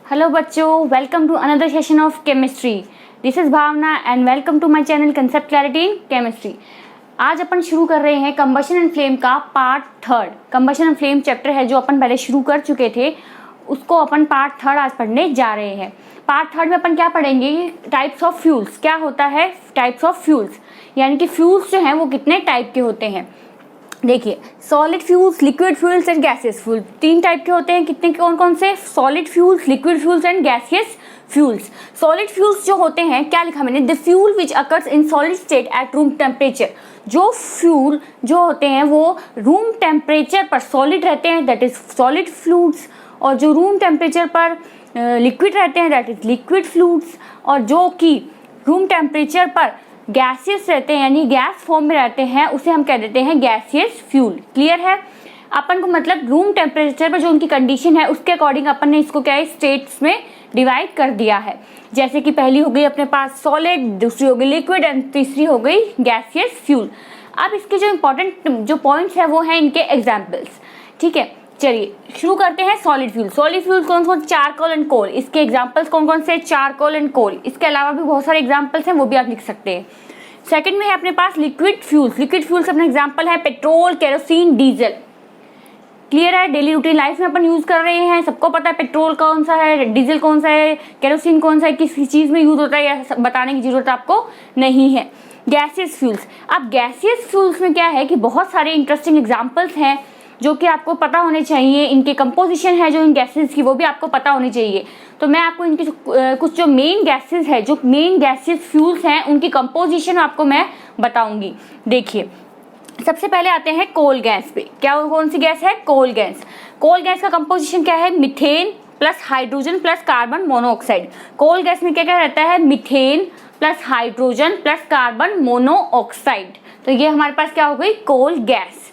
Hello बच्चों, welcome to another session of chemistry. This is Bhavna and welcome to my channel concept clarity in chemistry. आज अपन शुरू कर रहे हैं कंबशन एंड फ्लेम का part third. Combustion and flame chapter है जो अपन पहले शुरू कर चुके थे, उसको अपन पार्ट थर्ड आज पढ़ने जा रहे हैं। पार्ट थर्ड में अपन क्या पढ़ेंगे? Types of fuels. क्या होता है टाइप्स ऑफ फ्यूल्स, यानी कि फ्यूल्स जो हैं वो कितने टाइप के होते हैं। देखिए, solid fuels, liquid fuels and gaseous fuel, तीन टाइप के होते हैं। कितने कौन कौन से? Solid fuels, liquid fuels and gaseous fuels. Solid fuels जो होते हैं, क्या लिखा मैंने? The fuel which occurs in solid state at room temperature. जो फ्यूल जो होते हैं वो रूम टेम्परेचर पर सॉलिड रहते हैं, दैट इज सॉलिड फ्लूइड्स। और जो रूम टेम्परेचर पर लिक्विड रहते हैं, दैट इज लिक्विड फ्लूइड्स। और जो कि रूम टेम्परेचर पर गैसियस रहते हैं, यानी गैस फॉर्म में रहते हैं, उसे हम कह देते हैं गैसियस फ्यूल। क्लियर है? अपन को मतलब रूम टेम्परेचर पर जो उनकी कंडीशन है उसके अकॉर्डिंग अपन ने इसको क्या है, स्टेट्स में डिवाइड कर दिया है। जैसे कि पहली हो गई अपने पास सॉलिड, दूसरी हो गई लिक्विड एंड तीसरी हो गई गैसियस फ्यूल। अब इसके जो इंपॉर्टेंट जो पॉइंट्स है वो है इनके एग्जाम्पल्स। ठीक है, चलिए शुरू करते हैं। Solid fuel. सॉलिड फ्यूल कौन कौन? Charcoal and coal. इसके एग्जांपल्स कौन कौन से? Charcoal and coal. इसके अलावा भी बहुत सारे एग्जांपल्स हैं, वो भी आप लिख सकते हैं। सेकंड में है अपने पास लिक्विड फ्यूल्स। लिक्विड फ्यूल्स अपना एग्जांपल है पेट्रोल, केरोसिन, डीजल। क्लियर है? डेली रूटीन लाइफ में अपन यूज कर रहे हैं, सबको पता है पेट्रोल कौन सा है, डीजल कौन सा है, केरोसिन कौन सा है, किस चीज में यूज होता है, यह बताने की जरूरत आपको नहीं है। Gaseous fuels. अब गैसियस फ्यूल्स में क्या है कि बहुत सारे इंटरेस्टिंग एग्जांपल्स हैं जो कि आपको पता होने चाहिए। इनके कंपोजिशन है जो इन गैसेस की, वो भी आपको पता होनी चाहिए। तो मैं आपको इनकी कुछ जो मेन गैसेस है, जो मेन गैसेस फ्यूल्स हैं, उनकी कंपोजिशन आपको मैं बताऊंगी। देखिए, सबसे पहले आते हैं कोल गैस पे। क्या कौन सी गैस है? Coal gas. कोल गैस का कंपोजिशन क्या है? Methane plus hydrogen plus carbon monoxide. Coal gas में क्या क्या रहता है? Methane plus hydrogen plus carbon monoxide. तो ये हमारे पास क्या हो गई? Coal gas.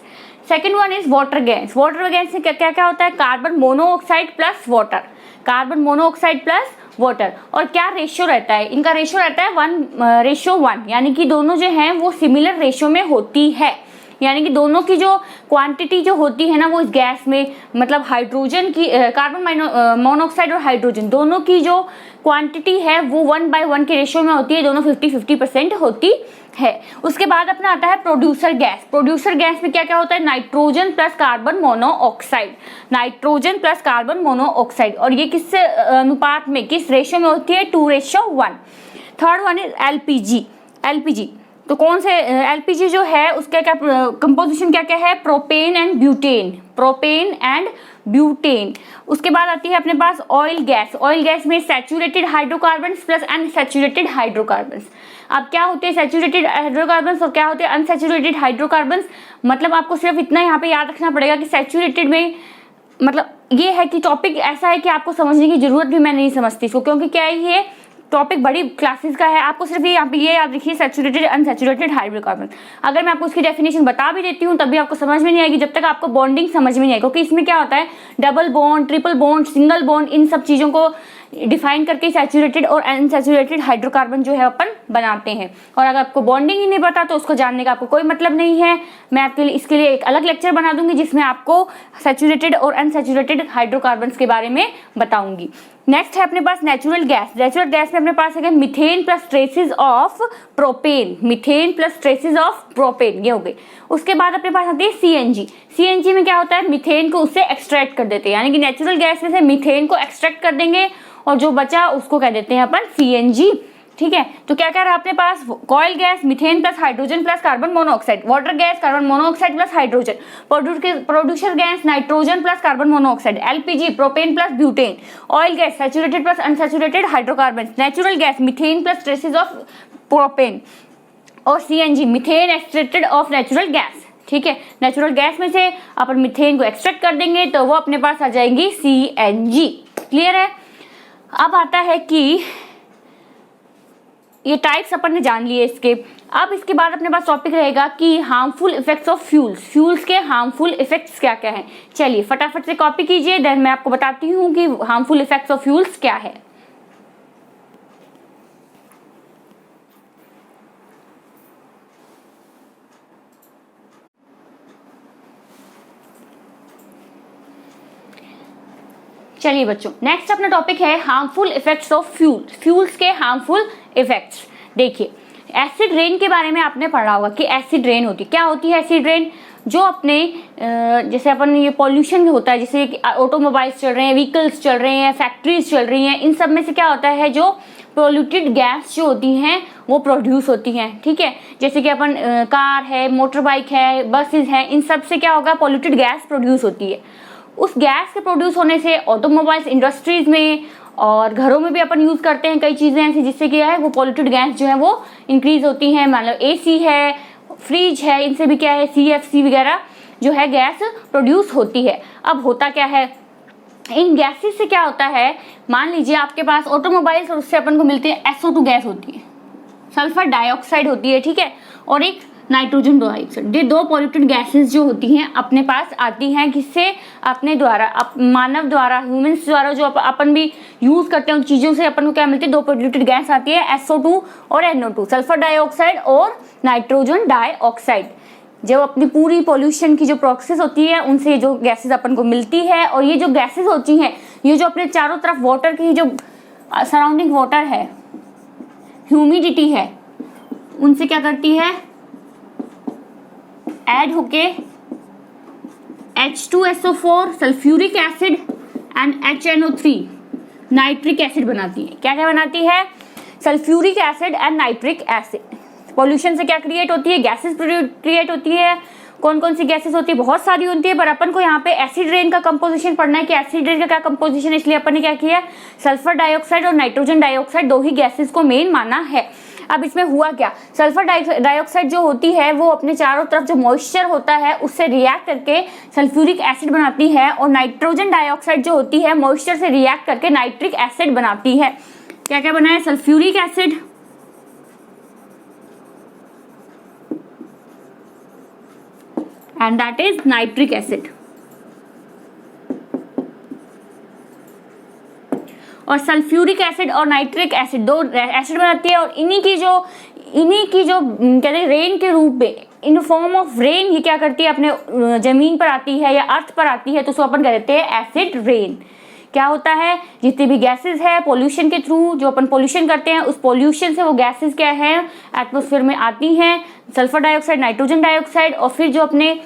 Second one is water gas. Water gas में क्या क्या होता है? Carbon monoxide plus water. Carbon monoxide plus water. और क्या रेशियो रहता है इनका? रेशियो रहता है 1:1, यानी कि दोनों जो है वो सिमिलर रेशियो में होती है। यानी कि दोनों की जो क्वांटिटी जो होती है ना, वो इस गैस में मतलब हाइड्रोजन की कार्बन मोनोऑक्साइड और हाइड्रोजन दोनों की जो क्वांटिटी है वो 1:1 के रेशियो में होती है। दोनों 50-50% होती है। उसके बाद अपना आता है प्रोड्यूसर गैस। प्रोड्यूसर गैस में क्या क्या होता है? Nitrogen plus carbon monoxide. Nitrogen plus carbon monoxide. और ये किस अनुपात में, किस रेशियो में होती है? 2:1। Third one is LPG. LPG तो कौन से? एलपीजी जो है उसका क्या कंपोजिशन क्या क्या है? Propane and butane. Propane and butane. उसके बाद आती है अपने पास ऑयल गैस। ऑयल गैस में saturated hydrocarbons plus unsaturated hydrocarbons. अब क्या होते हैं सैचुरेटेड हाइड्रोकार्बन्स और क्या होते हैं अनसैचुरेटेड हाइड्रोकार्बन्स? मतलब आपको सिर्फ इतना यहाँ पे याद रखना पड़ेगा कि सैचुरेटेड में मतलब ये है कि टॉपिक ऐसा है कि आपको समझने की जरूरत भी मैं नहीं समझती इसको, क्योंकि क्या है ये टॉपिक बड़ी क्लासेस का है। आपको सिर्फ ये यहाँ पे ये याद रखिए सैचुरेटेड अनसैचुरेटेड हाइड्रोकार्बन। अगर मैं आपको इसकी डेफिनेशन बता भी देती हूँ तब भी आपको समझ में नहीं आएगी जब तक आपको बॉन्डिंग समझ में नहीं आएगी, क्योंकि इसमें क्या होता है double bond, triple bond, single bond, इन सब चीजों को डिफाइन करके सैचुरेटेड और अनसैचुरेटेड हाइड्रोकार्बन जो है अपन बनाते हैं। और अगर आपको बॉन्डिंग ही नहीं पता तो उसको जानने का आपको कोई मतलब नहीं है। मैं आपके लिए इसके लिए एक अलग लेक्चर बना दूंगी जिसमें आपको सैचुरेटेड और अनसैचुरेटेड हाइड्रोकार्बन्स के बारे में बताऊंगी। नेक्स्ट है अपने पास नेचुरल गैस। नेचुरल गैस में अपने पास है methane plus traces of propane. Methane plus traces of propane, ये हो गई। उसके बाद अपने पास आती है सीएनजी। सीएनजी में क्या होता है? मीथेन को उससे एक्सट्रैक्ट कर देते हैं, यानी कि नेचुरल गैस में से मीथेन को एक्सट्रैक्ट कर देंगे और जो बचा उसको कह देते हैं अपन सीएनजी। ठीक है, तो क्या क्या रहा अपने पास? Coal gas methane plus hydrogen plus carbon monoxide. Water gas carbon monoxide plus hydrogen. Producer gas nitrogen plus carbon monoxide. LPG propane plus butane. Oil gas saturated plus unsaturated hydrocarbon. Natural gas methane plus traces of propane. और CNG methane extracted of natural gas. ठीक है, natural gas में से अपन methane को extract कर देंगे तो वो अपने पास आ जाएंगी सीएनजी। क्लियर है? अब आता है कि ये टाइप्स अपन ने जान लिए इसके। अब इसके बाद अपने पास टॉपिक रहेगा कि harmful effects of fuels. Fuels के हार्मफुल इफेक्ट्स क्या क्या हैं। चलिए फटाफट से कॉपी कीजिए, देन मैं आपको बताती हूँ कि हार्मफुल इफेक्ट्स ऑफ फ्यूल्स क्या है। चलिए बच्चों, नेक्स्ट अपना टॉपिक है हार्मफुल इफेक्ट्स ऑफ फ्यूल्स के हार्मफुल इफेक्ट्स। देखिए, एसिड रेन के बारे में आपने पढ़ा होगा कि एसिड रेन होती क्या होती है। एसिड रेन जो अपने जैसे अपन ये पॉल्यूशन होता है, जैसे ऑटोमोबाइल्स चल रहे हैं, व्हीकल्स चल रहे हैं, फैक्ट्रीज चल रही हैं, इन सब में से क्या होता है, जो पोल्यूटेड गैस जो होती हैं वो प्रोड्यूस होती हैं। ठीक है, जैसे कि अपन कार है, मोटर बाइक है, बसेस हैं, इन सब से क्या होगा, पोल्यूटेड गैस प्रोड्यूस होती है। उस गैस के प्रोड्यूस होने से ऑटोमोबाइल्स इंडस्ट्रीज में और घरों में भी अपन यूज करते हैं कई चीजें ऐसी जिससे क्या है वो पोल्यूटेड गैस जो है वो इंक्रीज होती है। मान लो एसी है, फ्रिज है, इनसे भी क्या है CFC वगैरह जो है गैस प्रोड्यूस होती है। अब होता क्या है, इन गैसेस से क्या होता है, मान लीजिए आपके पास ऑटोमोबाइल्स और उससे अपन को मिलती है SO2 गैस होती है, सल्फर डाइऑक्साइड होती है, ठीक है, और एक नाइट्रोजन डाइऑक्साइड। ये दो पॉल्यूटेड गैसेस जो होती हैं अपने पास आती हैं, किससे, अपने द्वारा, मानव द्वारा, ह्यूमंस द्वारा जो अपन भी यूज करते हैं उन चीजों से अपन को क्या मिलती है, दो पॉल्यूटेड गैस आती है, SO2 और NO2, सल्फर डाइऑक्साइड और नाइट्रोजन डाइऑक्साइड। जब अपनी पूरी पोल्यूशन की जो प्रोसेस होती है उनसे जो गैसेस अपन को मिलती है, और ये जो गैसेस होती हैं ये जो अपने चारों तरफ वाटर की जो सराउंडिंग वाटर है, ह्यूमिडिटी है, उनसे क्या करती है, ऐड होके H2SO4 sulphuric acid and HNO3 nitric acid बनाती है। क्या क्या बनाती है, sulphuric acid and nitric acid. Pollution से क्या क्रिएट होती है, गैसेस क्रिएट होती है। कौन कौन सी गैसेस होती है, बहुत सारी होती है, पर अपन को यहाँ पे एसिड रेन का कंपोजिशन पढ़ना है कि एसिड रेन का क्या कंपोजिशन है, इसलिए अपन ने क्या किया, सल्फर डाइऑक्साइड और नाइट्रोजन डाइऑक्साइड दो ही गैसेस को मेन माना है। अब इसमें हुआ क्या, सल्फर डाइऑक्साइड जो होती है वो अपने चारों तरफ जो मॉइस्चर होता है उससे रिएक्ट करके सल्फ्यूरिक एसिड बनाती है, और नाइट्रोजन डाइऑक्साइड जो होती है मॉइस्चर से रिएक्ट करके नाइट्रिक एसिड बनाती है। क्या क्या बना है, sulphuric acid and that is nitric acid। और सल्फ्यूरिक एसिड और नाइट्रिक एसिड दो एसिड बनाती है, और इन्हीं की जो कहते हैं रेन के रूप में, इन फॉर्म ऑफ रेन, ये क्या करती है, अपने जमीन पर आती है या अर्थ पर आती है, तो उसको अपन कहते हैं एसिड रेन। क्या होता है, जितनी भी गैसेस है पोल्यूशन के थ्रू, जो अपन पोल्यूशन करते हैं उस पोल्यूशन से वो गैसेस क्या है एटमॉस्फेयर में आती हैं, सल्फर डाइऑक्साइड, नाइट्रोजन डाइऑक्साइड, और फिर जो अपने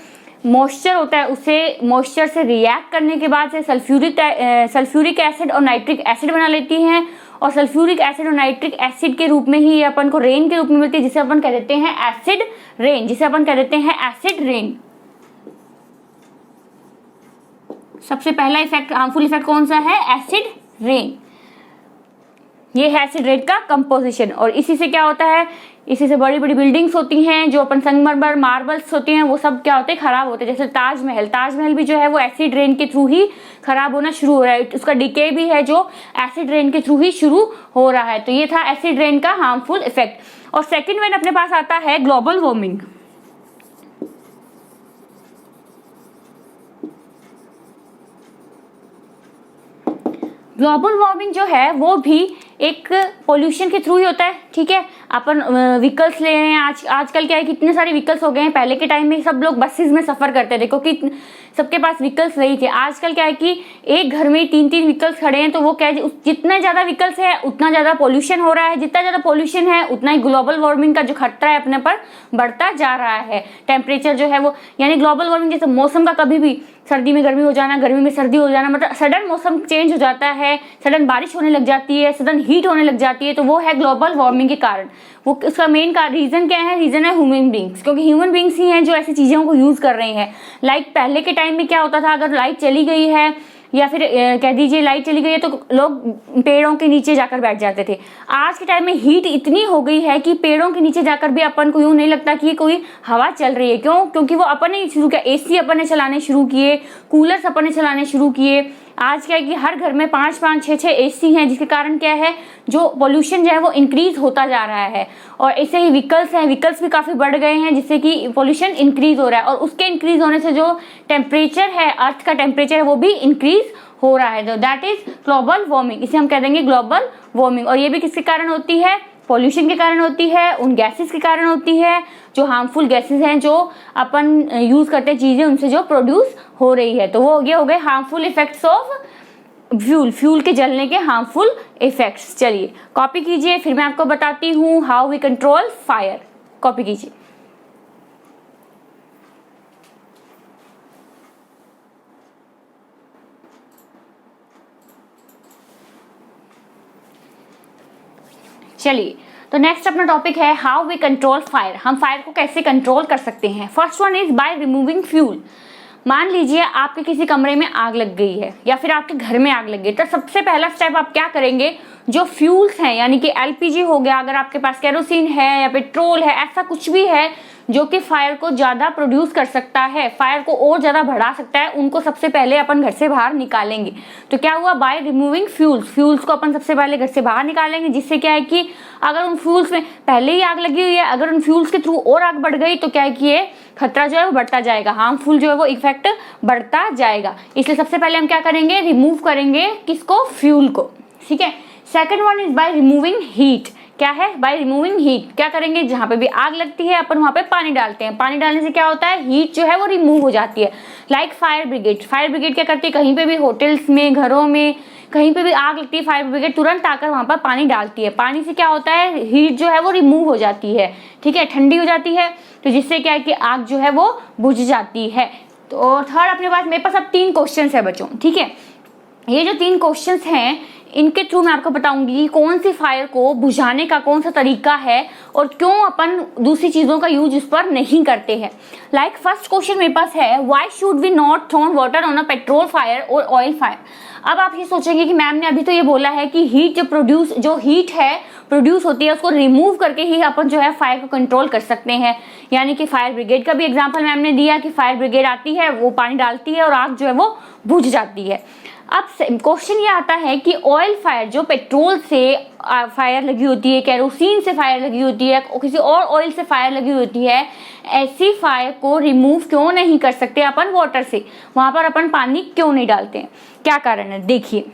मॉइस्चर होता है उससे मॉइस्चर से रिएक्ट करने के बाद से सल्फ्यूरिक एसिड और नाइट्रिक एसिड बना लेती हैं, और सल्फ्यूरिक एसिड और नाइट्रिक एसिड के रूप में ही अपन को रेन के रूप में मिलती है, जिसे अपन कह देते हैं एसिड रेन, जिसे अपन कह देते हैं एसिड रेन। सबसे पहला इफेक्ट, हार्मफुल इफेक्ट कौन सा है, एसिड रेन। ये है एसिड रेन का कंपोजिशन, और इसी से क्या होता है, इसी से बड़ी बड़ी बिल्डिंग्स होती हैं, जो अपन संगमरमर मार्बल्स होती हैं वो सब क्या होते हैं, खराब होते हैं। जैसे ताजमहल भी जो है वो एसिड रेन के थ्रू ही खराब होना शुरू हो रहा है, उसका डिके भी है जो एसिड रेन के थ्रू ही शुरू हो रहा है। तो ये था एसिड रेन का हार्मफुल इफेक्ट। और सेकेंड वन अपने पास आता है ग्लोबल वार्मिंग। ग्लोबल वार्मिंग जो है वो भी एक पोल्यूशन के थ्रू ही होता है, ठीक है। अपन व्हीकल्स ले रहे हैं, आजकल क्या है, कितने सारे व्हीकल्स हो गए हैं। पहले के टाइम में सब लोग बसेस में सफर करते थे क्योंकि सबके पास व्हीकल्स नहीं थे। आजकल क्या है कि एक घर में 3-3 व्हीकल्स खड़े हैं, तो वो क्या है, जितना ज्यादा व्हीकल्स है उतना ज्यादा पोल्यूशन हो रहा है, जितना ज्यादा पोल्यूशन है उतना ही ग्लोबल वार्मिंग का जो खतरा है अपने पर बढ़ता जा रहा है। टेम्परेचर जो है वो, यानी ग्लोबल वार्मिंग जैसे मौसम का कभी भी सर्दी में गर्मी हो जाना, गर्मी में सर्दी हो जाना, मतलब सडन मौसम चेंज हो जाता है, सडन बारिश होने लग जाती है, सडन हीट होने लग जाती है, तो वो है ग्लोबल वार्मिंग के कारण। वो उसका मेन रीजन क्या है, रीजन है ह्यूमन बींग्स, क्योंकि ह्यूमन बींग्स ही हैं जो ऐसी चीजों को यूज कर रहे हैं। लाइक पहले के टाइम में क्या होता था, अगर लाइट चली गई है या फिर कह दीजिए लाइट चली गई है तो लोग पेड़ों के नीचे जाकर बैठ जाते थे। आज के टाइम में हीट इतनी हो गई है कि पेड़ों के नीचे जाकर भी अपन को यूं नहीं लगता कि कोई हवा चल रही है। क्यों? क्योंकि वो अपन ने शुरू किया, एसी अपन ने चलाने शुरू किए, कूलर्स अपन ने चलाने शुरू किए। आज क्या है कि हर घर में 5-5, 6-6 एसी हैं, जिसके कारण क्या है, जो पोल्यूशन जो है वो इंक्रीज होता जा रहा है। और ऐसे ही व्हीकल्स हैं, व्हीकल्स भी काफी बढ़ गए हैं, जिससे कि पोल्यूशन इंक्रीज हो रहा है। और उसके इंक्रीज होने से जो टेम्परेचर है, अर्थ का टेम्परेचर है, वो भी इंक्रीज हो रहा है। तो दैट इज ग्लोबल वार्मिंग, इसे हम कह देंगे ग्लोबल वार्मिंग। और ये भी किसके कारण होती है, पॉल्यूशन के कारण होती है, उन गैसेस के कारण होती है, जो हार्मफुल गैसेस हैं जो अपन यूज करते हैं चीजें, उनसे जो प्रोड्यूस हो रही है। तो वो ये हो गए हार्मफुल इफेक्ट्स ऑफ फ्यूल के जलने के हार्मफुल इफेक्ट्स। चलिए कॉपी कीजिए, फिर मैं आपको बताती हूँ how we control fire. Copy कीजिए। चलिए तो नेक्स्ट अपना टॉपिक है हाउ वी कंट्रोल फायर। हम फायर को कैसे कंट्रोल कर सकते हैं। First one is by removing fuel. मान लीजिए आपके किसी कमरे में आग लग गई है या फिर आपके घर में आग लग गई, तो सबसे पहला स्टेप आप क्या करेंगे, जो फ्यूल्स हैं यानी कि एलपीजी हो गया, अगर आपके पास केरोसिन है या पेट्रोल है, ऐसा कुछ भी है जो कि फायर को ज्यादा प्रोड्यूस कर सकता है, फायर को और ज्यादा बढ़ा सकता है, उनको सबसे पहले अपन घर से बाहर निकालेंगे। तो क्या हुआ, बाय रिमूविंग फ्यूल्स को अपन सबसे पहले घर से बाहर निकालेंगे, जिससे क्या है कि अगर उन फ्यूल्स में पहले ही आग लगी हुई है, अगर उन फ्यूल्स के थ्रू और आग बढ़ गई तो क्या है कि ये खतरा जो है वो बढ़ता जाएगा, हार्मफुल जो है वो इफेक्ट बढ़ता जाएगा। इसलिए सबसे पहले हम क्या करेंगे, रिमूव करेंगे किसको, फ्यूल को। ठीक है। Second one is by removing heat. क्या है, बाय रिमूविंग हीट। क्या करेंगे, जहां पे भी आग लगती है अपन वहां पे पानी डालते हैं, पानी डालने से क्या होता है, हीट जो है वो रिमूव हो जाती है। लाइक फायर ब्रिगेड क्या करती है, कहीं पे भी होटल्स में, घरों में, कहीं पे भी आग लगती है, फायर ब्रिगेड तुरंत आकर वहां पर पानी डालती है। पानी से क्या होता है, हीट जो है वो रिमूव हो जाती है, ठीक है, ठंडी हो जाती है, तो जिससे क्या है कि आग जो है वो बुझ जाती है। तो थर्ड अपने पास, मेरे पास अब 3 क्वेश्चन है बच्चों। ठीक है, ये जो 3 क्वेश्चंस हैं इनके थ्रू मैं आपको बताऊंगी कि कौन सी फायर को बुझाने का कौन सा तरीका है और क्यों अपन दूसरी चीजों का यूज उस पर नहीं करते हैं। लाइक फर्स्ट क्वेश्चन मेरे पास है, why should we not thrown water on a petrol fire और ऑयल फायर। अब आप ये सोचेंगे कि मैम ने अभी तो ये बोला है कि हीट जो हीट है प्रोड्यूस होती है उसको रिमूव करके ही अपन जो है फायर को कंट्रोल कर सकते हैं। यानी कि फायर ब्रिगेड का भी एग्जांपल मैम ने दिया कि फायर ब्रिगेड आती है, वो पानी डालती है और आग जो है वो बुझ जाती है। अब क्वेश्चन ये आता है कि ऑयल फायर, जो पेट्रोल से फायर लगी होती है, केरोसिन से फायर लगी होती है, किसी और ऑयल से फायर लगी होती है, ऐसी फायर को रिमूव क्यों नहीं कर सकते अपन वाटर से, वहां पर अपन पानी क्यों नहीं डालते हैं, क्या कारण है। देखिए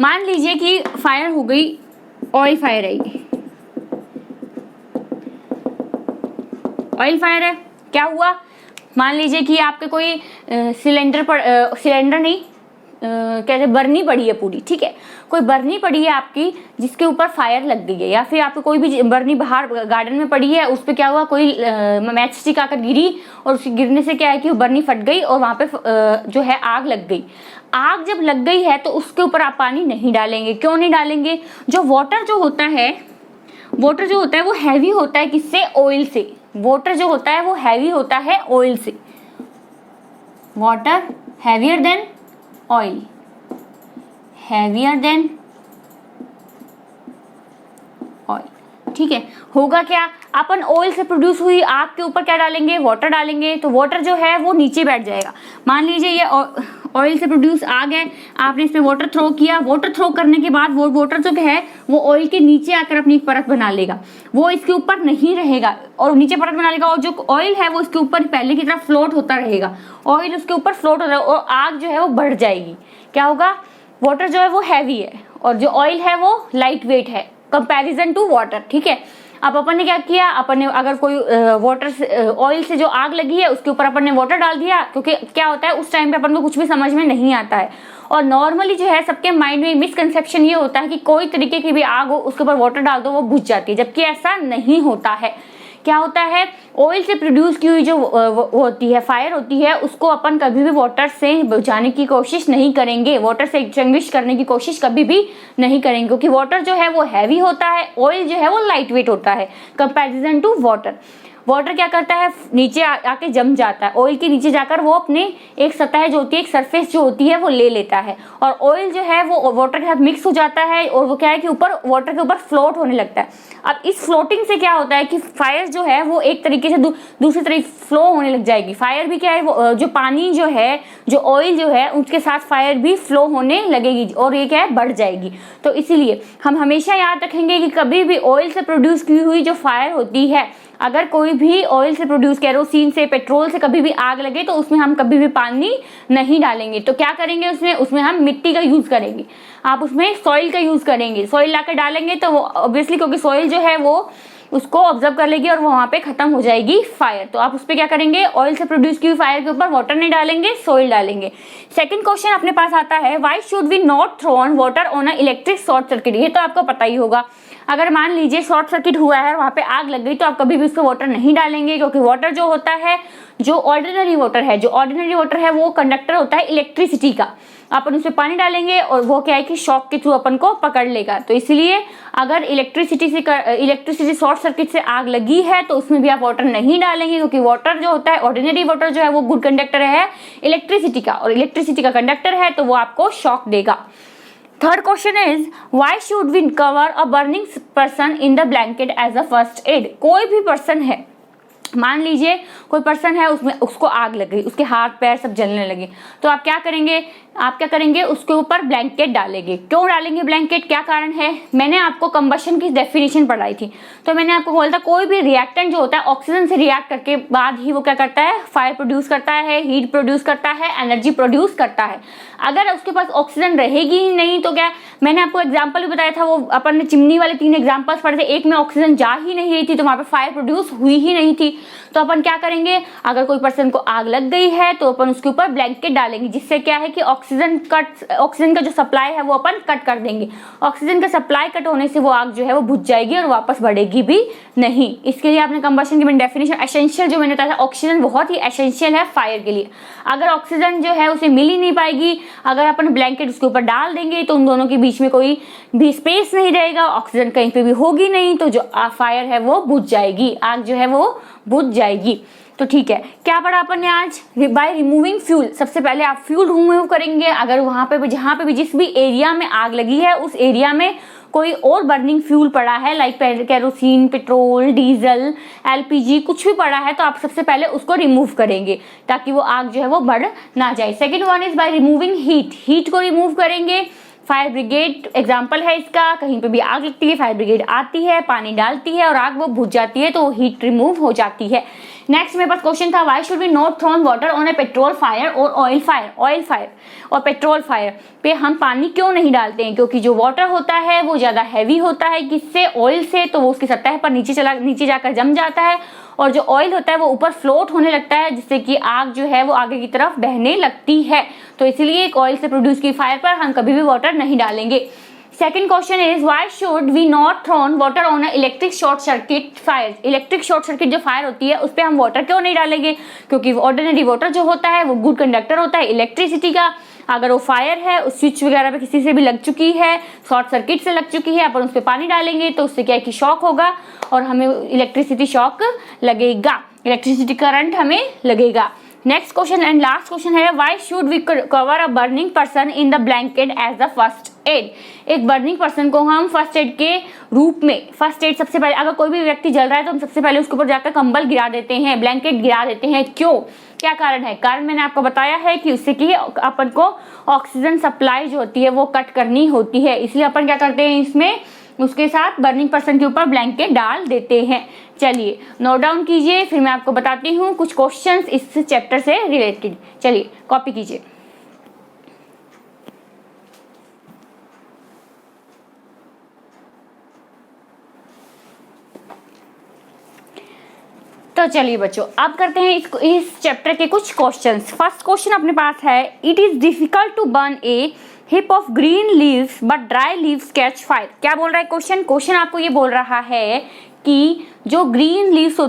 मान लीजिए कि फायर हो गई, ऑयल फायर है, ऑयल फायर है, क्या हुआ, मान लीजिए कि आपके कोई सिलेंडर नहीं, कहते बर्नी पड़ी है पूरी, ठीक है, कोई बर्नी पड़ी है आपकी जिसके ऊपर फायर लग गई है, या फिर आपको कोई भी बर्नी बाहर गार्डन में पड़ी है, उस पर क्या हुआ, कोई मैच स्टिक आकर गिरी और उसके गिरने से क्या है कि वो बर्नी फट गई और वहां पे जो है आग लग गई। आग जब लग गई है तो उसके ऊपर आप पानी नहीं डालेंगे। क्यों नहीं डालेंगे, जो वाटर जो होता है वो हैवी होता है, किससे, ऑयल से। वाटर जो होता है वो हैवी होता है ऑयल से, water heavier than oil, heavier than oil. ठीक है, होगा क्या, अपन ऑयल से प्रोड्यूस हुई आग के ऊपर क्या डालेंगे, वाटर डालेंगे, तो वाटर जो है वो नीचे बैठ जाएगा। मान लीजिए ये ऑयल से प्रोड्यूस आग है, आपने इसमें वाटर थ्रो किया, वाटर थ्रो करने के बाद वो वाटर जो है वो ऑयल के नीचे आकर अपनी एक परत बना लेगा, वो इसके ऊपर नहीं रहेगा और नीचे परत बना लेगा, और जो ऑयल है वो इसके ऊपर पहले की तरह फ्लोट होता रहेगा, ऑयल उसके ऊपर फ्लोट हो रहा है और आग जो है वो बढ़ जाएगी। क्या होगा, वाटर जो है वो हैवी है और जो ऑयल है वो लाइट वेट है कंपैरिजन टू वाटर। ठीक है, अब अपन ने क्या किया, अपन ने अगर कोई वाटर से ऑयल से जो आग लगी है उसके ऊपर अपन ने वाटर डाल दिया, क्योंकि क्या होता है उस टाइम पे अपन को कुछ भी समझ में नहीं आता है, और नॉर्मली जो है सबके माइंड में मिसकंसेप्शन ये होता है कि कोई तरीके की भी आग हो उसके ऊपर वाटर डाल दो वो बुझ जाती है, जबकि ऐसा नहीं होता है। क्या होता है, ऑयल से प्रोड्यूस की हुई जो होती है फायर होती है उसको अपन कभी भी वाटर से बुझाने की कोशिश नहीं करेंगे, वाटर से एक्सटिंग्विश करने की कोशिश कभी भी नहीं करेंगे, क्योंकि वाटर जो है वो हैवी होता है, ऑयल जो है वो लाइट वेट होता है कंपैरिजन टू वाटर। वाटर क्या करता है, नीचे आके जम जाता है, ऑयल के नीचे जाकर वो अपने एक सतह जो होती है, एक सरफेस जो होती है वो ले लेता है, और ऑयल जो है वो वाटर के साथ मिक्स हो जाता है और वो क्या है कि ऊपर वाटर के ऊपर फ्लोट होने लगता है। अब इस फ्लोटिंग से क्या होता है कि फायर जो है वो एक तरीके से दूसरी तरफ फ्लो होने लग जाएगी। फायर भी क्या है, वो जो पानी जो है, जो ऑयल जो है उसके साथ फायर भी फ्लो होने लगेगी और ये क्या है, बढ़ जाएगी। तो इसीलिए हम हमेशा याद रखेंगे कि कभी भी ऑयल से प्रोड्यूस की हुई जो फायर होती है, अगर कोई भी ऑयल से प्रोड्यूस, केरोसिन से, पेट्रोल से कभी भी आग लगे तो उसमें हम कभी भी पानी नहीं डालेंगे। तो क्या करेंगे, उसमें हम मिट्टी का यूज करेंगे, आप उसमें सॉइल का यूज करेंगे, सॉइल लाकर डालेंगे तो वो ऑब्वियसली, क्योंकि सॉइल जो है वो उसको ऑब्जर्व कर लेगी और वहां पे खत्म हो जाएगी फायर। तो आप उस पर क्या करेंगे, ऑयल से प्रोड्यूस की हुई फायर के ऊपर वाटर नहीं डालेंगे, सोइल डालेंगे। सेकंड क्वेश्चन अपने पास आता है, why should we not throw on water on a electric short circuit. ये तो आपको पता ही होगा, अगर मान लीजिए शॉर्ट सर्किट हुआ है, वहां पे आग लग गई, तो आप कभी भी उसको वाटर नहीं डालेंगे, क्योंकि वाटर जो होता है, जो ऑर्डिनरी वाटर है वो कंडक्टर होता है इलेक्ट्रिसिटी का। अपन उसमें पानी डालेंगे और वो क्या है कि शॉक के थ्रू अपन को पकड़ लेगा। तो इसलिए अगर इलेक्ट्रिसिटी शॉर्ट सर्किट से आग लगी है तो उसमें भी आप वाटर नहीं डालेंगे, क्योंकि वाटर जो होता है, ऑर्डिनरी वाटर जो है वो गुड कंडक्टर है इलेक्ट्रिसिटी का, और इलेक्ट्रिसिटी का कंडक्टर है तो वो आपको शॉक देगा। Third question is, why should we cover a burning person in the blanket as a first aid. कोई भी पर्सन है, मान लीजिए कोई पर्सन है, उसमें उसको आग लग गई, उसके हाथ पैर सब जलने लगे, तो आप क्या करेंगे, उसके ऊपर ब्लैंकेट डालेंगे। क्यों डालेंगे ब्लैंकेट, क्या कारण है? मैंने आपको कंबशन की डेफिनेशन पढ़ाई थी, तो मैंने आपको बोला था कोई भी रिएक्टेंट जो होता है ऑक्सीजन से रिएक्ट करके बाद ही वो क्या करता है, फायर प्रोड्यूस करता है, हीट प्रोड्यूस करता है, एनर्जी प्रोड्यूस करता है। अगर उसके पास ऑक्सीजन रहेगी ही नहीं तो क्या, मैंने आपको एग्जाम्पल भी बताया था, वो अपन ने चिमनी वाले 3 एग्जाम्पल्स पढ़े थे, एक में ऑक्सीजन जा ही नहीं रही थी तो वहां पे फायर प्रोड्यूस हुई ही नहीं थी। तो अपन क्या करेंगे, अगर कोई पर्सन को आग लग गई है तो अपन उसके ऊपर ब्लैंकेट डालेंगे, जिससे क्या है कि ऑक्सीजन का जो सप्लाई है वो अपन कट कर देंगे। ऑक्सीजन का सप्लाई कट होने से वो आग जो है वो बुझ जाएगी और वापस बढ़ेगी भी नहीं। इसके लिए आपने कंबशन की मैंने डेफिनेशन एसेंशियल जो मैंने बताया था, ऑक्सीजन बहुत ही एसेंशियल है फायर के लिए। अगर ऑक्सीजन जो है उसे मिल ही नहीं पाएगी, अगर अपन ब्लैंकेट उसके ऊपर डाल देंगे तो उन दोनों के बीच में कोई भी स्पेस नहीं रहेगा, ऑक्सीजन कहीं पे भी होगी नहीं, तो जो फायर है वो बुझ जाएगी, आग जो है वो बुझ जाएगी। तो ठीक है, क्या पढ़ा अपन ने आज, बाय रिमूविंग फ्यूल। सबसे पहले आप फ्यूल रिमूव करेंगे। अगर वहां पे जहां पे भी जिस भी एरिया में आग लगी है उस एरिया में कोई और बर्निंग फ्यूल पड़ा है, like kerosene, petrol, diesel, LPG, कुछ भी पड़ा है, तो आप सबसे पहले उसको रिमूव करेंगे ताकि वो आग जो है वो बढ़ ना जाए। Second one is by removing heat को रिमूव करेंगे। फायर ब्रिगेड एग्जाम्पल है इसका, कहीं पे भी आग लगती है, फायर ब्रिगेड आती है, पानी डालती है और आग वो बुझ जाती है, तो हीट रिमूव हो जाती है। नेक्स्ट मेरे पास क्वेश्चन था, why should we not throw water on a petrol fire और ऑयल फायर और पेट्रोल फायर पे हम पानी क्यों नहीं डालते हैं? क्योंकि जो वाटर होता है वो ज्यादा हैवी होता है, किससे, ऑयल से, तो वो उसकी सतह पर नीचे जाकर जम जाता है, और जो ऑयल होता है वो ऊपर फ्लोट होने लगता है, जिससे कि आग जो है वो आगे की तरफ बहने लगती है। तो इसलिए एक ऑयल से प्रोड्यूस की फायर पर हम कभी भी वाटर नहीं डालेंगे। Second question is, why should we not throw water on a electric short circuit fire. Electric short circuit जो फायर होती है उस पर हम वाटर क्यों नहीं डालेंगे? क्योंकि ऑर्डिनरी वाटर जो होता है वो गुड कंडक्टर होता है इलेक्ट्रिसिटी का। अगर वो फायर है, उस स्विच वगैरह पे किसी से भी लग चुकी है, शॉर्ट सर्किट से लग चुकी है, अपन उस पर पानी डालेंगे तो उससे क्या है कि शॉक होगा और हमें इलेक्ट्रिसिटी शॉक लगेगा, इलेक्ट्रिसिटी करंट हमें लगेगा। Next question and last question है, why should we cover a burning person in the blanket as the first aid. एक बर्निंग पर्सन को हम फर्स्ट एड के रूप में, फर्स्ट एड सबसे पहले, अगर कोई भी व्यक्ति जल रहा है तो हम सबसे पहले उसके ऊपर जाकर कंबल गिरा देते हैं, ब्लैंकेट गिरा देते हैं। क्यों, क्या कारण है? कारण मैंने आपको बताया है कि उससे कि अपन को ऑक्सीजन सप्लाई जो होती है वो कट करनी होती है, इसलिए अपन क्या करते हैं, इसमें उसके साथ बर्निंग पर्सन के ऊपर ब्लैंकेट डाल देते हैं। चलिए नोट डाउन कीजिए, फिर मैं आपको बताती हूँ कुछ क्वेश्चंस इस चैप्टर से रिलेटेड। चलिए कॉपी कीजिए। तो चलिए बच्चों, अब करते हैं इस चैप्टर के कुछ क्वेश्चंस। फर्स्ट क्वेश्चन अपने पास है, it is difficult to burn a heap of green leaves but dry leaves catch fire. क्या बोल रहा है क्वेश्चन आपको ये बोल रहा है कि जो ग्रीन लीव्स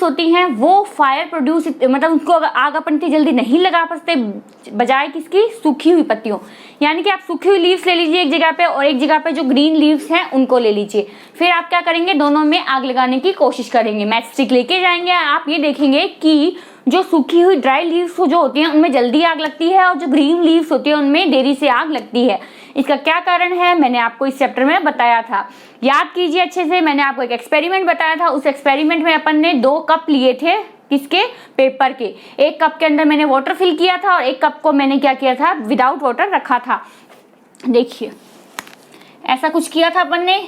होती हैं वो फायर प्रोड्यूस, मतलब उनको आग अपन इतनी जल्दी नहीं लगा सकते, बजाय किसकी, सूखी हुई पत्तियों। यानी कि आप सूखी हुई लीव्स ले लीजिए एक जगह पे, और एक जगह पे जो ग्रीन लीव्स हैं उनको ले लीजिए। फिर आप क्या करेंगे, दोनों में आग लगाने की कोशिश करेंगे, मैच स्टिक लेके जाएंगे। आप ये देखेंगे कि जो सूखी हुई ड्राई लीव्स जो होती हैं उनमें जल्दी आग लगती है, और जो ग्रीन लीव्स होती है उनमें देरी से आग लगती है। इसका क्या कारण है, मैंने आपको इस चैप्टर में बताया था, याद कीजिए अच्छे से। मैंने आपको एक एक्सपेरिमेंट बताया था, उस एक्सपेरिमेंट में अपन ने 2 कप लिए थे, किसके, पेपर के। एक कप के अंदर मैंने वाटर फिल किया था और एक कप को मैंने क्या किया था, विदाउट वाटर रखा था। देखिए ऐसा कुछ किया था अपन ने,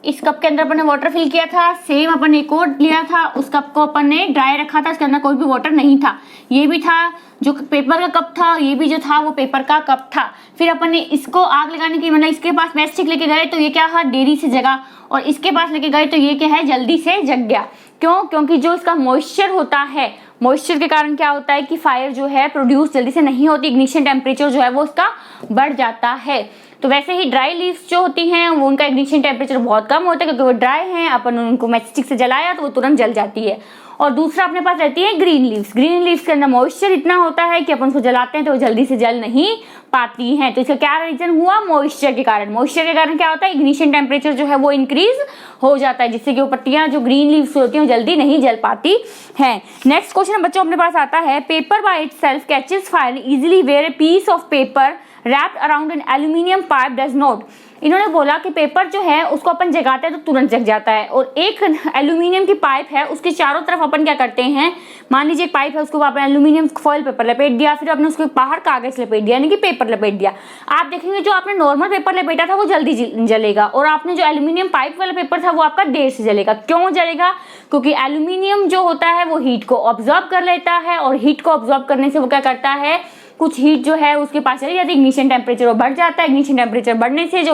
इस कप के अंदर अपन ने वाटर फिल किया था, सेम अपन ने एक और लिया था, उस कप को अपन ने ड्राई रखा था, उसके अंदर कोई भी वाटर नहीं था। ये भी था जो पेपर का कप था, ये भी जो था वो पेपर का कप था। फिर अपन ने इसको आग लगाने की, मतलब इसके पास मैच स्टिक लेके गए तो ये क्या है, देरी से जगा, और इसके पास लेके गए तो ये क्या है, जल्दी से जग गया। क्यों? क्योंकि जो इसका मॉइस्चर होता है, मॉइस्चर के कारण क्या होता है कि फायर जो है प्रोड्यूस जल्दी से नहीं होती, इग्निशन टेम्परेचर जो है वो उसका बढ़ जाता है। तो वैसे ही ड्राई लीव्स जो होती हैं वो उनका इग्निशन टेम्परेचर बहुत कम होता है, क्योंकि वो ड्राई हैं, अपन उनको मैचस्टिक से जलाया तो वो तुरंत जल जाती है। और दूसरा अपने पास रहती है ग्रीन लीव्स। ग्रीन लीव्स के अंदर मॉइस्चर इतना होता है कि अपन उसको जलाते हैं तो वो जल्दी से जल नहीं पाती हैं। तो इसका क्या रीजन हुआ, मॉइस्चर के कारण। मॉइस्चर के कारण क्या होता है, इग्निशन टेम्परेचर जो है वो इंक्रीज हो जाता है, जिससे कि वो पत्तियां जो ग्रीन लीव्स होती हैं वो जल्दी नहीं जल पाती हैं। नेक्स्ट क्वेश्चन बच्चों अपने पास आता है, paper by itself catches fire easily where a piece of paper wrapped around an aluminium pipe does not। इन्होंने बोला कि पेपर जो है उसको अपन जगाते हैं तो तुरंत जग जाता है, और एक एल्यूमिनियम की पाइप है उसके चारों तरफ अपन क्या करते हैं, मान लीजिए एक पाइप है उसको आपने एल्यूमिनियम फॉइल पेपर लपेट दिया, फिर आपने उसके बाहर कागज लपेट दिया, यानी कि पेपर लपेट दिया। आप देखेंगे जो आपने नॉर्मल पेपर लपेटा था वो जल्दी जलेगा, और आपने जो एल्यूमिनियम पाइप वाला पेपर था वो आपका देर से जलेगा। क्यों जलेगा? क्योंकि एल्यूमिनियम जो होता है वो हीट को ऑब्जॉर्ब कर लेता है, और हीट को ऑब्जॉर्ब करने से वो क्या करता है, कुछ हीट जो है उसके पास चली जाती है, इग्निशन टेम्परेचर वो बढ़ जाता है। इग्निशन टेम्परेचर बढ़ने से जो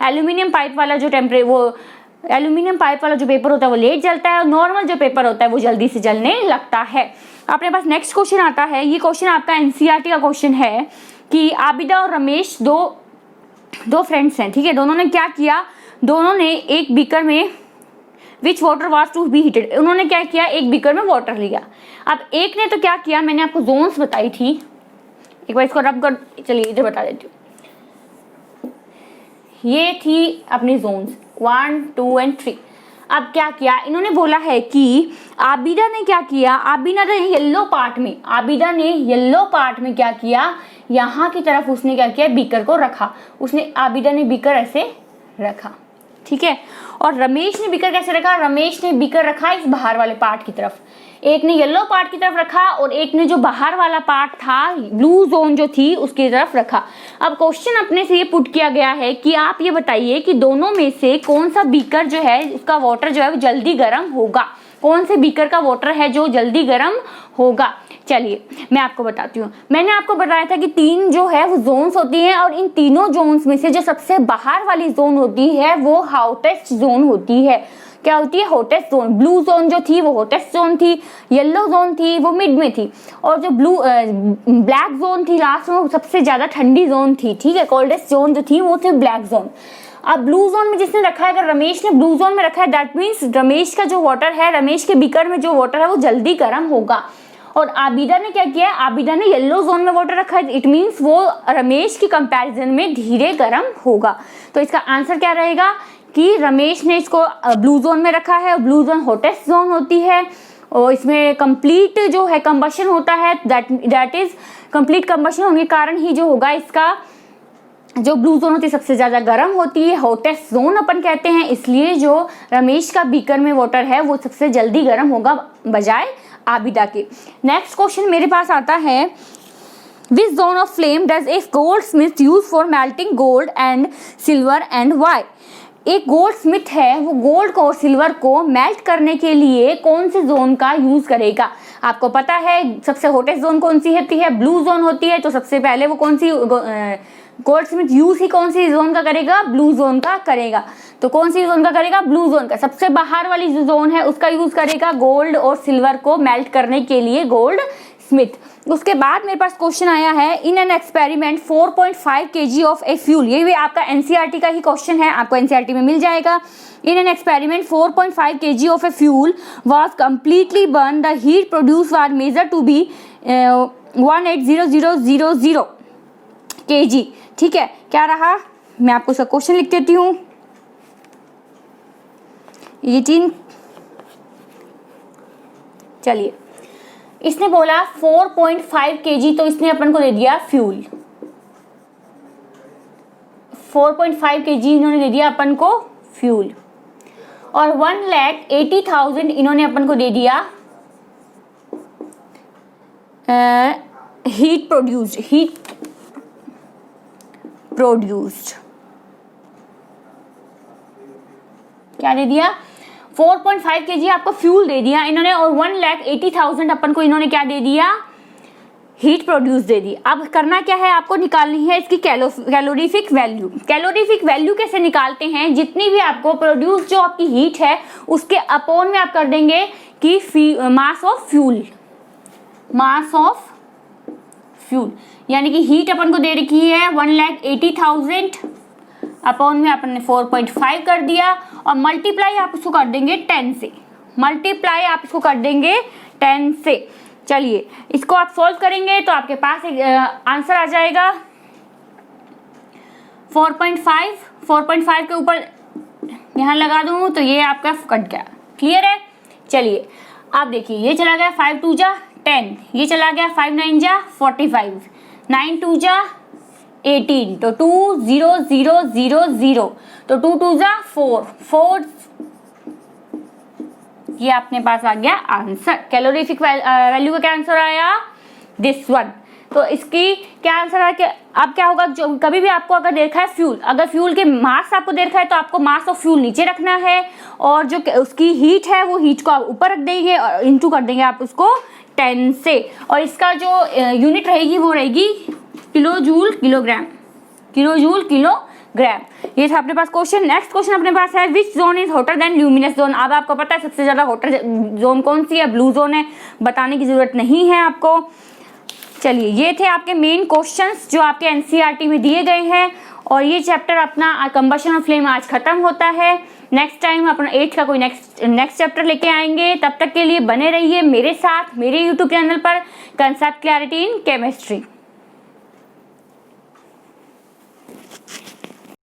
एल्यूमिनियम पाइप वाला जो एल्यूमिनियम पाइप वाला जो पेपर होता है वो लेट जलता है, और नॉर्मल जो पेपर होता है वो जल्दी से जलने लगता है। अपने पास नेक्स्ट क्वेश्चन आता है, ये क्वेश्चन आपका एनसीईआरटी का क्वेश्चन है कि आबिदा और रमेश दो फ्रेंड्स हैं, ठीक है। दोनों ने क्या किया, दोनों ने एक बीकर में which water was to be heated, उन्होंने क्या किया, एक बीकर में वाटर लिया। अब एक ने तो क्या किया, मैंने आपको जोन्स बताई थी, एक बार इसको रब कर, चलिए इधर बता देती हूँ। ये थी अपनी जोन्स 1, 2 एंड 3। अब क्या किया, इन्होंने बोला है कि आबिदा ने क्या किया, आबिदा ने येलो पार्ट में क्या किया, यहाँ की तरफ उसने क्या किया, बीकर को रखा। आबिदा ने बीकर ऐसे रखा, ठीक है। और रमेश ने बीकर कैसे रखा, रमेश ने बीकर रखा इस बाहर वाले पार्ट की तरफ। एक ने येलो पार्ट की तरफ रखा और एक ने जो बाहर वाला पार्ट था, ब्लू जोन जो थी, उसकी तरफ रखा। अब क्वेश्चन अपने से ये पुट किया गया है कि आप ये बताइए कि दोनों में से कौन सा बीकर जो है उसका वाटर जो है वो जल्दी गर्म होगा, कौन से बीकर का वाटर है जो जल्दी गर्म होगा। चलिए मैं आपको बताती हूँ। मैंने आपको बताया था कि 3 जो है वो जोन्स होती हैं, और इन तीनों जोन्स में से जो सबसे बाहर वाली जोन होती है वो हॉटेस्ट जोन होती है। क्या होती है, हॉटेस्ट जोन। ब्लू जोन जो थी वो हॉटेस्ट जोन थी, येलो जोन थी वो मिड में थी, और जो ब्लैक जोन थी लास्ट में वो सबसे ज्यादा ठंडी जोन थी, ठीक है। कोल्डेस्ट जोन जो थी वो थी ब्लैक जोन। अब ब्लू जोन में जिसने रखा है, अगर रमेश ने ब्लू जोन में रखा है, दैट मीन्स रमेश का जो वाटर है, रमेश के बीकर में जो वाटर है वो जल्दी गर्म होगा। और आबिदा ने क्या किया, आबिदा ने येलो जोन में वाटर रखा है, इट मीन्स वो रमेश की कंपैरिजन में धीरे गर्म होगा। तो इसका आंसर क्या रहेगा कि रमेश ने इसको ब्लू जोन में रखा है, और ब्लू जोन हॉटेस्ट जोन होती है, और इसमें कंप्लीट जो है कंबशन होता है, दैट इज कंप्लीट कंबशन होने के कारण ही जो होगा इसका जो ब्लू जोन होती है सबसे ज्यादा गर्म होती है, हॉटेस्ट जोन अपन कहते हैं। इसलिए जो रमेश का बीकर में वाटर है वो सबसे जल्दी गर्म होगा बजाय आबिदा के। नेक्स्ट क्वेश्चन मेरे पास आता है, which zone of flame does a goldsmith use for melting gold and silver and why. एक गोल्ड स्मिथ है, वो गोल्ड को और सिल्वर को मेल्ट करने के लिए कौन से जोन का यूज करेगा। आपको पता है सबसे हॉटेस्ट जोन कौन सी होती है, ब्लू जोन होती है। तो सबसे पहले वो कौन सी गोल्ड स्मिथ यूज ही कौन सी जोन का करेगा, ब्लू जोन का करेगा। तो कौन सी जोन का करेगा, ब्लू जोन का। सबसे बाहर वाली जो जोन है उसका यूज करेगा गोल्ड और सिल्वर को मेल्ट करने के लिए गोल्ड स्मिथ। उसके बाद मेरे पास क्वेश्चन आया है, इन an experiment 4.5 kg of a fuel. ये भी आपका एनसीईआरटी का ही क्वेश्चन है, आपको एनसीईआरटी में मिल जाएगा। In an experiment 4.5 kg of a fuel was completely burn, the heat produce was measure to be 180000 kg। ठीक है, क्या रहा, मैं आपको सब क्वेश्चन लिख देती हूँ। 18, चलिए इसने बोला 4.5 kg, तो इसने अपन को दे दिया फ्यूल। 4.5 kg इन्होंने दे दिया अपन को फ्यूल, और 1,80,000 इन्होंने अपन को दे दिया हीट प्रोड्यूस्ड। क्या दे दिया, 4.5 kg आपको फ्यूल दे दिया इन्होंने, और 1,80,000 अपन को इन्होंने क्या दे दिया, हीट प्रोड्यूस दे दी। अब करना क्या है, आपको निकालनी है इसकी कैलोरीफिक वैल्यू। कैलोरीफिक वैल्यू कैसे निकालते हैं, जितनी भी आपको प्रोड्यूस जो आपकी हीट है उसके अपॉन में आप कर देंगे कि mass of fuel, mass of fuel, यानी कि हीट अपन को दे रखी है 1,80,000, अपॉन में अपन ने 4.5 कर दिया, और मल्टीप्लाई आप इसको कर देंगे 10 से, मल्टीप्लाई आप इसको कर देंगे 10 से। चलिए इसको आप सोल्व करेंगे तो आपके पास एक आंसर आ जाएगा 4.5 के ऊपर यहाँ लगा दूं तो ये आपका कट गया। क्लियर है? चलिए आप देखिए, ये चला गया 5 2 जा 10, ये चला गया 5 9 जा 45, 9 2 जा 18, तो 2 0 0 0 0, तो 2 2 जा 4 4, ये अपने पास आ गया आंसर। कैलोरीफिक वैल्यू का क्या आंसर आया, दिस वन। तो इसकी क्या आंसर आ गया। अब क्या होगा, जो कभी भी आपको अगर देखा है फ्यूल, अगर फ्यूल के मास आपको देखा है तो आपको मास ऑफ फ्यूल नीचे रखना है, और जो उसकी हीट है वो हीट को आप ऊपर रख देंगे और इंटू कर देंगे आप उसको 10 से, और इसका जो यूनिट रहेगी वो रहेगी kilo joule kilogram, kilo joule kilogram. ये था अपने पास क्वेश्चन। नेक्स्ट क्वेश्चन अपने पास है, which zone is hotter than luminous zone. अब आपको पता है सबसे ज्यादा हॉटर जोन कौन सी है, ब्लू जोन है, बताने की जरूरत नहीं है आपको। चलिए ये थे आपके मेन क्वेश्चंस जो आपके एनसीईआरटी में दिए गए हैं, और ये चैप्टर अपना कंबशन ऑफ फ्लेम आज खत्म होता है। नेक्स्ट टाइम अपना 8 का कोई नेक्स्ट चैप्टर लेके आएंगे। तब तक के लिए बने रहिए मेरे साथ, मेरे यूट्यूब चैनल पर कंसेप्ट क्लैरिटी इन केमिस्ट्री।